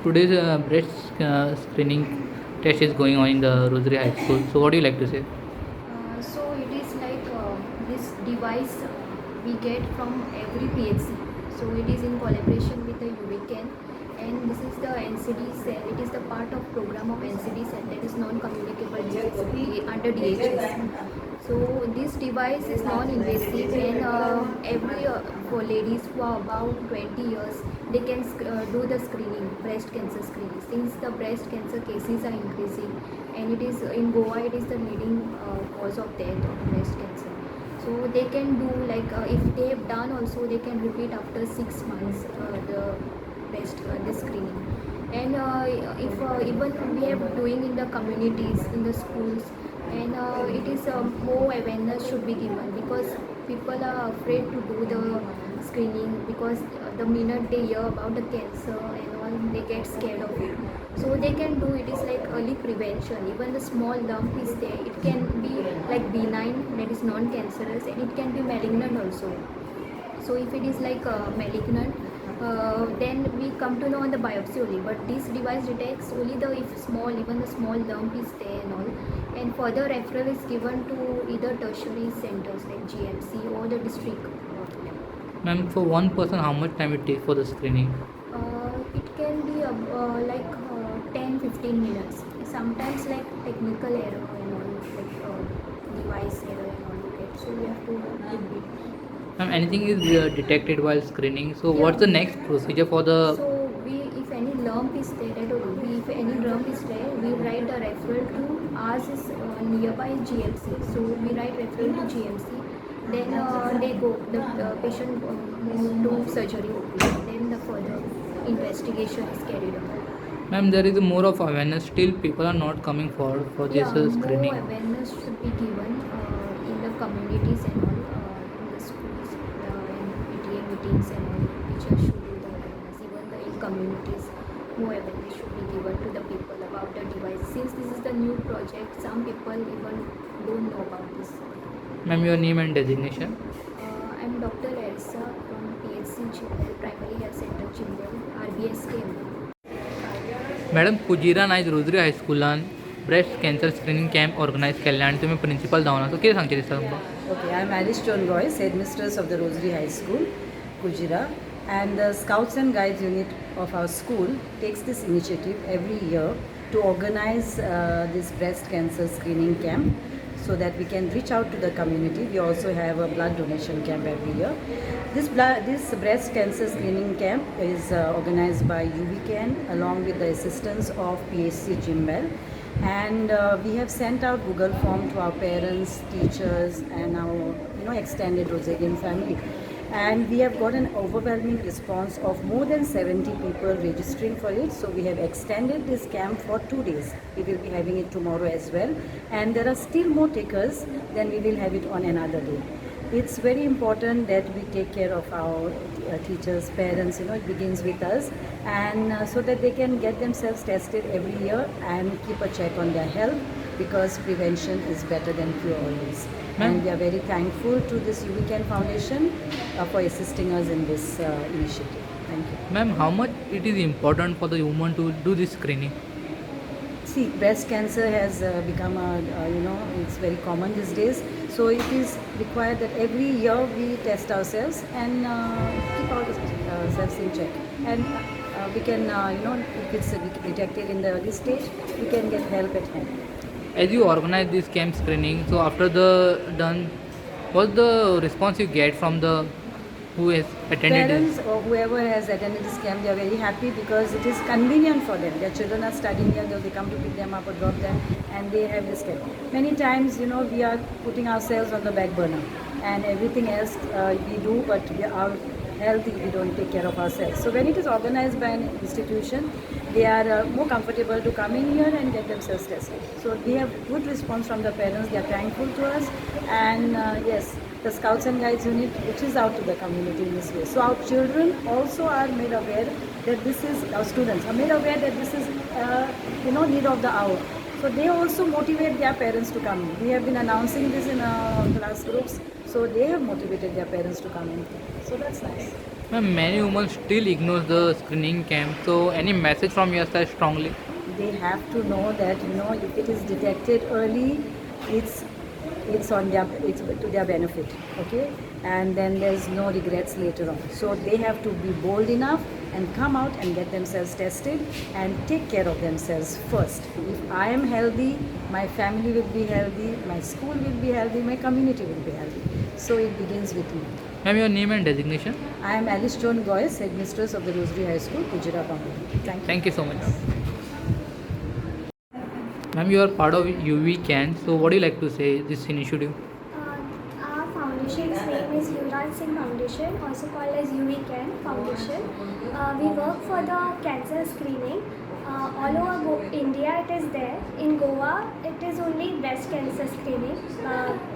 Today's breast screening test is going on in the Rosary High School. So, what do you like to say? So it is like this device we get from every PHC. So it is in collaboration with the UVCAN, and this is the NCD cell. It is the part of program of NCD cell, that is non-communicable disease under DHS. So this device is non-invasive, and every for ladies who are about 20 years, they can do the screening, breast cancer screening. Since the breast cancer cases are increasing, and it is in Goa, it is the leading cause of death of breast cancer. So they can do like if they have done also, they can repeat after 6 months the the screening. And if even we are doing in the communities, in the schools, and it is more awareness should be given, because people are afraid to do the screening, because the minute they hear about the cancer and all, they get scared of it. So they can do it is like early prevention. Even the small lump is there, it can be like benign, that is non-cancerous, and it can be malignant also. So if it is like malignant, then we come to know on the biopsy only. But this device detects only the if small, even the small lump is there and all. And further referral is given to either tertiary centers like GMC or the district lab. Ma'am, for one person, how much time it takes for the screening? It can be 10-15 minutes. Sometimes like technical error and all, like device error and all you get. So we have to give it. Ma'am, anything is detected while screening. So, Yeah. what's the next procedure for the? So we, if any lump is there, if any lump is there, we write a referral to ours is nearby GMC. So we write referral to GMC. Then they go, the patient move to surgery OP. Then the further investigation is carried out. Ma'am, there is more of awareness. Still, people are not coming forward for this Yeah, more screening. awareness should be given in the communities and all, in the schools, in PTA meetings and all. Teachers should do the awareness. Even the in communities, more awareness should be given to the people about the device. Since this is the new project, some people even don't know about this. Ma'am, your name and designation. I'm Dr. Elsa from PHC Chimbel, Primary Health Center Chimbel, RBSK. Madam कुजिरान आयज Rosary हायस्कुलान breast cancer screening camp organise केल्ले आनी तुमी principal जावन सो कितें सांगचें दिसता तुमकां? Okay, I'm Alice John Royce, headmistress of the Rosary High School, Kujira, and the Scouts and Guides unit of our school takes this initiative every year to organize this breast cancer screening camp so that we can reach out to the community. We also have a blood donation camp every year. This breast cancer screening camp is organized by UVCAN along with the assistance of PHC Jimbel. And we have sent out Google form to our parents, teachers, and our extended Rosarian family, and we have got an overwhelming response of more than 70 people registering for it. So we have extended this camp for 2 days. We will be having it tomorrow as well, and there are still more takers. Then we will have it on another day. It's very important that we take care of our teachers, parents. It begins with us, and so that they can get themselves tested every year and keep a check on their health, because prevention is better than cure always. And we are very thankful to this UVCAN Foundation for assisting us in this initiative. Thank you. Ma'am, how much it is important for the woman to do this screening? See, breast cancer has become it's very common these days. So it is required that every year we test ourselves and keep ourselves in check. And we can, if it's detected in the early stage, we can get help at home. As you organize this camp screening, so after the done, what's the response you get from the who has attended Parents this? or whoever has attended this camp, they are very happy because it is convenient for them. Their children are studying here, they come to pick them up or drop them, and they have this camp. Many times, we are putting ourselves on the back burner, and everything else we do, but our health, we don't take care of ourselves. So when it is organized by an institution, they are more comfortable to come in here and get themselves tested. So we have good response from the parents. They are thankful to us, and yes, the Scouts and Guides unit reaches out to the community in this way. So our children also are made aware that this is, our students are made aware that this is need of the hour. So they also motivate their parents to come in. We have been announcing this in class groups, so they have motivated their parents to come in. So that's nice. Ma'am, many women still ignore the screening camp. So any message from your side strongly? They have to know that, you know, if it is detected early, it's it's to their benefit, okay, and then there's no regrets later on. So they have to be bold enough and come out and get themselves tested and take care of themselves first. If I am healthy, my family will be healthy, my school will be healthy, my community will be healthy. So it begins with me. Ma'am, your name and designation? I am Alice Joan Goyce, headmistress of the Rosary High School, Kujira, Bombay. Thank you. Thank you so much. Ma'am, you are part of UV CAN. So what do you like to say this initiative? Our foundation's name is Yuvraj Singh Foundation, also called as UVCAN Foundation. We work for the cancer screening. All over India it is there. In Goa it is only breast cancer screening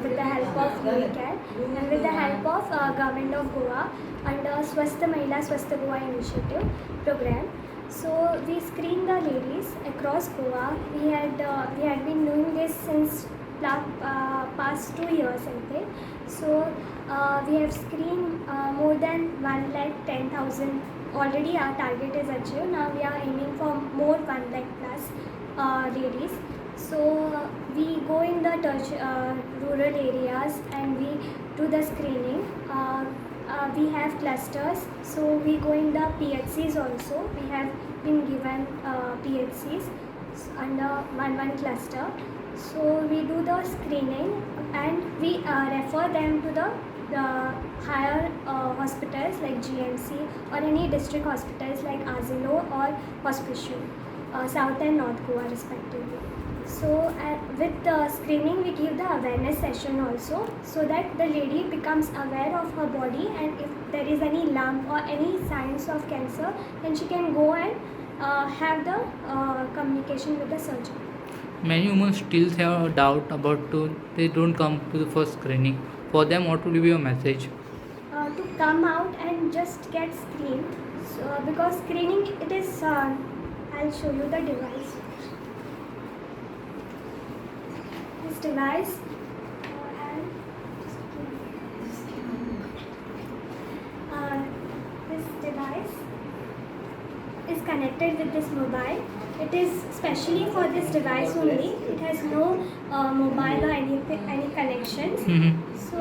with the help of UVCAN and with the help of Government of Goa under Swasth Mahila Swasth Goa initiative program. So we screen the ladies across Goa. We had been doing this since past 2 years, I think. So we have screened more than 1,10,000. Already our target is achieved. Now we are aiming for more 1 lakh plus ladies. So we go in the rural areas and we do the screening. We have clusters, so we go in the PHCs also. We have been given PHCs under one cluster. So we do the screening and we refer them to the higher hospitals like GMC or any district hospitals like Azilo or Hospicio, South and North Goa respectively. So with the screening we give the awareness session also, so that the lady becomes aware of her body, and if there is any lump or any signs of cancer, then she can go and have the communication with the surgeon. Many women still have a doubt about they don't come to the first screening. For them, what will be your message? To come out and just get screened. So, because screening it is, I'll show you the device. This device and this device is connected with this mobile. It is specially for this device only. It has no mobile or any connections. So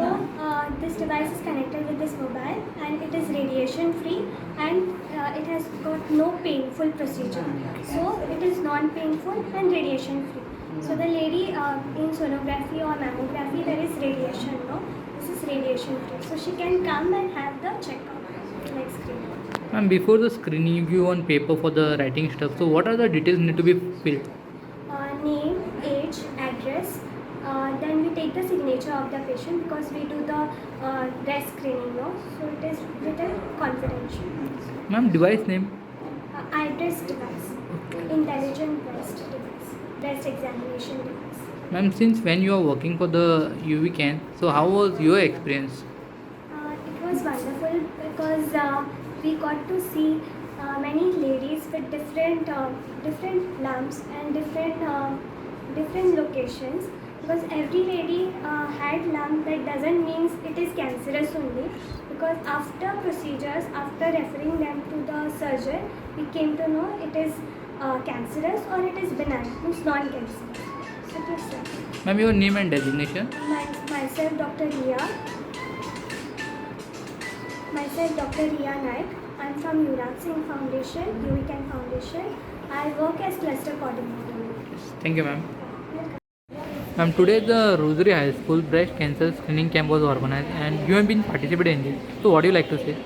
this device is connected with this mobile and it is radiation free, and it has got no painful procedure. So it is non-painful and radiation free. So the lady in sonography or mammography there is radiation, no? This is radiation free. So she can come and have the checkup like screening. And before the screening, you give one paper for the writing stuff. So what are the details need to be filled? Name, age, address. Then we take the signature of the patient because we do the breast screening, no? So it is written confidential. Ma'am, device name? iBreast device, intelligent breast device, breast examination device. Ma'am, since when you are working for the UV CAN, so how was your experience? It was wonderful because we got to see many ladies with different lumps and different locations. Because every lady had lump, that doesn't mean it is cancerous only. Because after procedures, after referring them to the surgeon, we came to know it is cancerous or it is benign, means non-cancerous. Okay, sir. Ma'am, your name and designation? Myself, Dr. Riya Naik. I'm from Yuvraj Singh Foundation, UVCAN Foundation. I work as cluster coordinator. Thank you, ma'am. Ma'am, today the Rosary High School breast cancer screening camp was organized and you have been participating in this. So what do you like to say?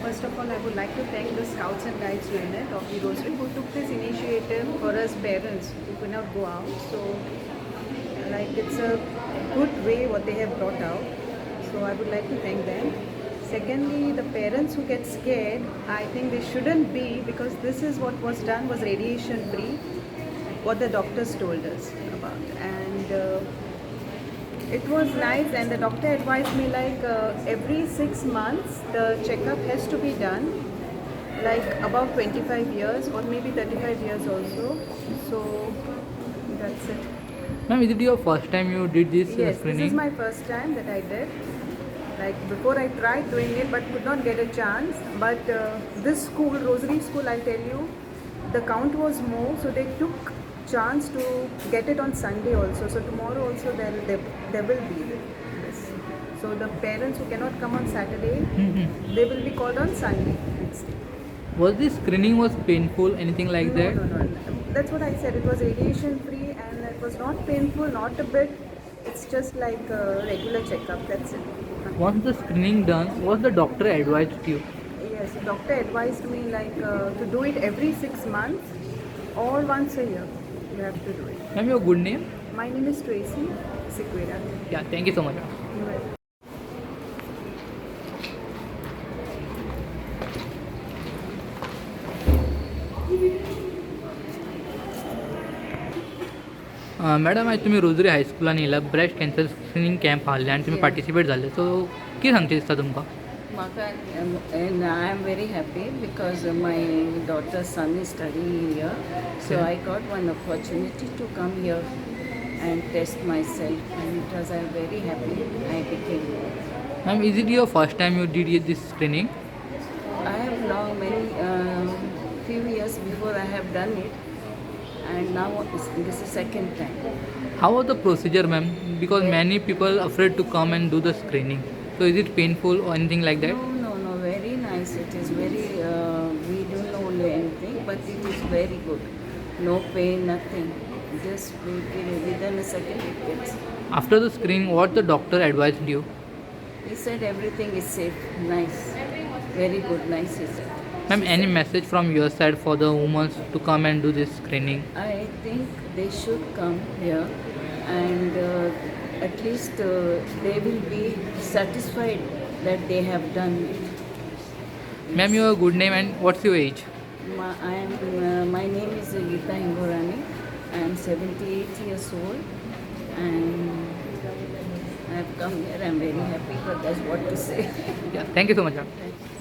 First of all, I would like to thank the Scouts and Guides unit of the Rosary who took this initiative for us parents who could not go out. So, it's a good way what they have brought out. So I would like to thank them. Secondly, the parents who get scared, I think they shouldn't be, because this is what was done was radiation free, what the doctors told us about. And it was nice, and the doctor advised me every 6 months the checkup has to be done, about 25 years or maybe 35 years also. So that's it. Ma'am, is it your first time you did this Yes, screening? this is my first time that I did. Like before I tried doing it but could not get a chance. But this school, Rosary School, I'll tell you, the count was more, so they took chance to get it on Sunday also. So tomorrow also there will be this. So the parents who cannot come on Saturday, they will be called on Sunday next day. Was this screening was painful, anything like No, that? no, no. That's what I said. It was radiation free and it was not painful, not a bit. It's just like a regular checkup. That's it. Once the screening done, what the doctor advised you? Yes, doctor advised me like to do it every 6 months or once a year. You have to do it. Ma'am, your good name? My name is Tracy Sequeira. Yeah, thank you so much. You are welcome. Madam आज तुम्ही rosary हायस्कुलान येयला breast cancer screening camp आहले आनी तुम्ही participate जाल्ले सो कितें सांगचें दिसता तुमकां Maka, and I am very happy because my daughter's son is studying here. So Yeah. I got one opportunity to come here and test myself, and it was I'm very happy I became. Ma'am is it your first time you did this screening I have long many few years before I have done it, and now this is second time. How was the procedure ma'am because many people afraid to come and do the screening so is it painful और anything like that No, very nice. It is very. We don't know anything, but it is very good. No pain, nothing. Just within a second it gets. After the screening what the doctor advised you He said everything is safe, nice, very good, nice. He said. Ma'am any message from your side for the women's to come and do this screening I think they should come here, and at least they will be satisfied that they have done it. Ma'am your good name and what's your age My name is Geeta Hingorani. I am 78 years old, and I have come here. I am very happy, but that's what to say. Thank you so much ma'am Thank you.